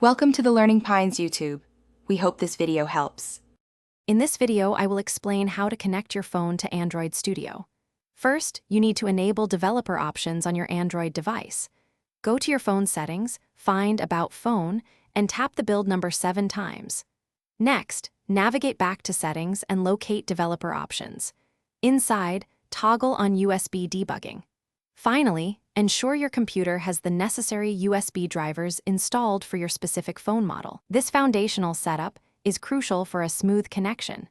Welcome to the Learning Pines YouTube. We hope this video helps. In this video, I will explain how to connect your phone to Android Studio. First, you need to enable developer options on your Android device. Go to your phone settings, find About Phone, and tap the build number 7 times. Next, navigate back to Settings and locate Developer Options. Inside, toggle on USB debugging. Finally, ensure your computer has the necessary USB drivers installed for your specific phone model. This foundational setup is crucial for a smooth connection.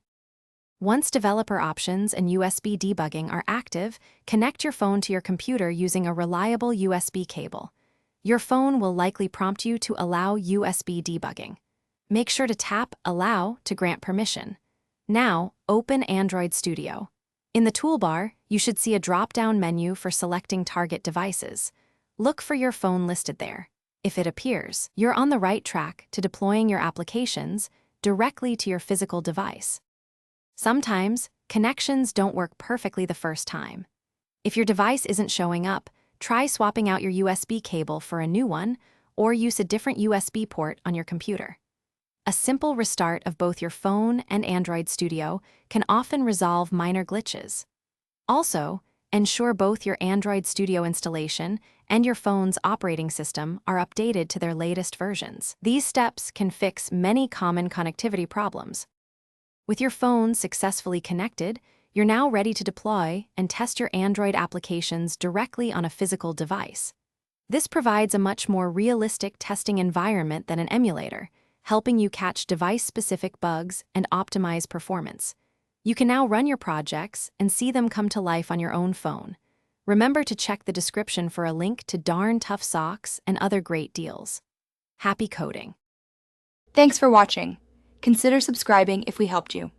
Once developer options and USB debugging are active, connect your phone to your computer using a reliable USB cable. Your phone will likely prompt you to allow USB debugging. Make sure to tap Allow to grant permission. Now, open Android Studio. In the toolbar, you should see a drop-down menu for selecting target devices. Look for your phone listed there. If it appears, you're on the right track to deploying your applications directly to your physical device. Sometimes, connections don't work perfectly the first time. If your device isn't showing up, try swapping out your USB cable for a new one or use a different USB port on your computer. A simple restart of both your phone and Android Studio can often resolve minor glitches. Also, ensure both your Android Studio installation and your phone's operating system are updated to their latest versions. These steps can fix many common connectivity problems. With your phone successfully connected, you're now ready to deploy and test your Android applications directly on a physical device. This provides a much more realistic testing environment than an emulator, helping you catch device-specific bugs and optimize performance. You can now run your projects and see them come to life on your own phone. Remember to check the description for a link to Darn Tough Socks and other great deals. Happy coding! Thanks for watching. Consider subscribing if we helped you.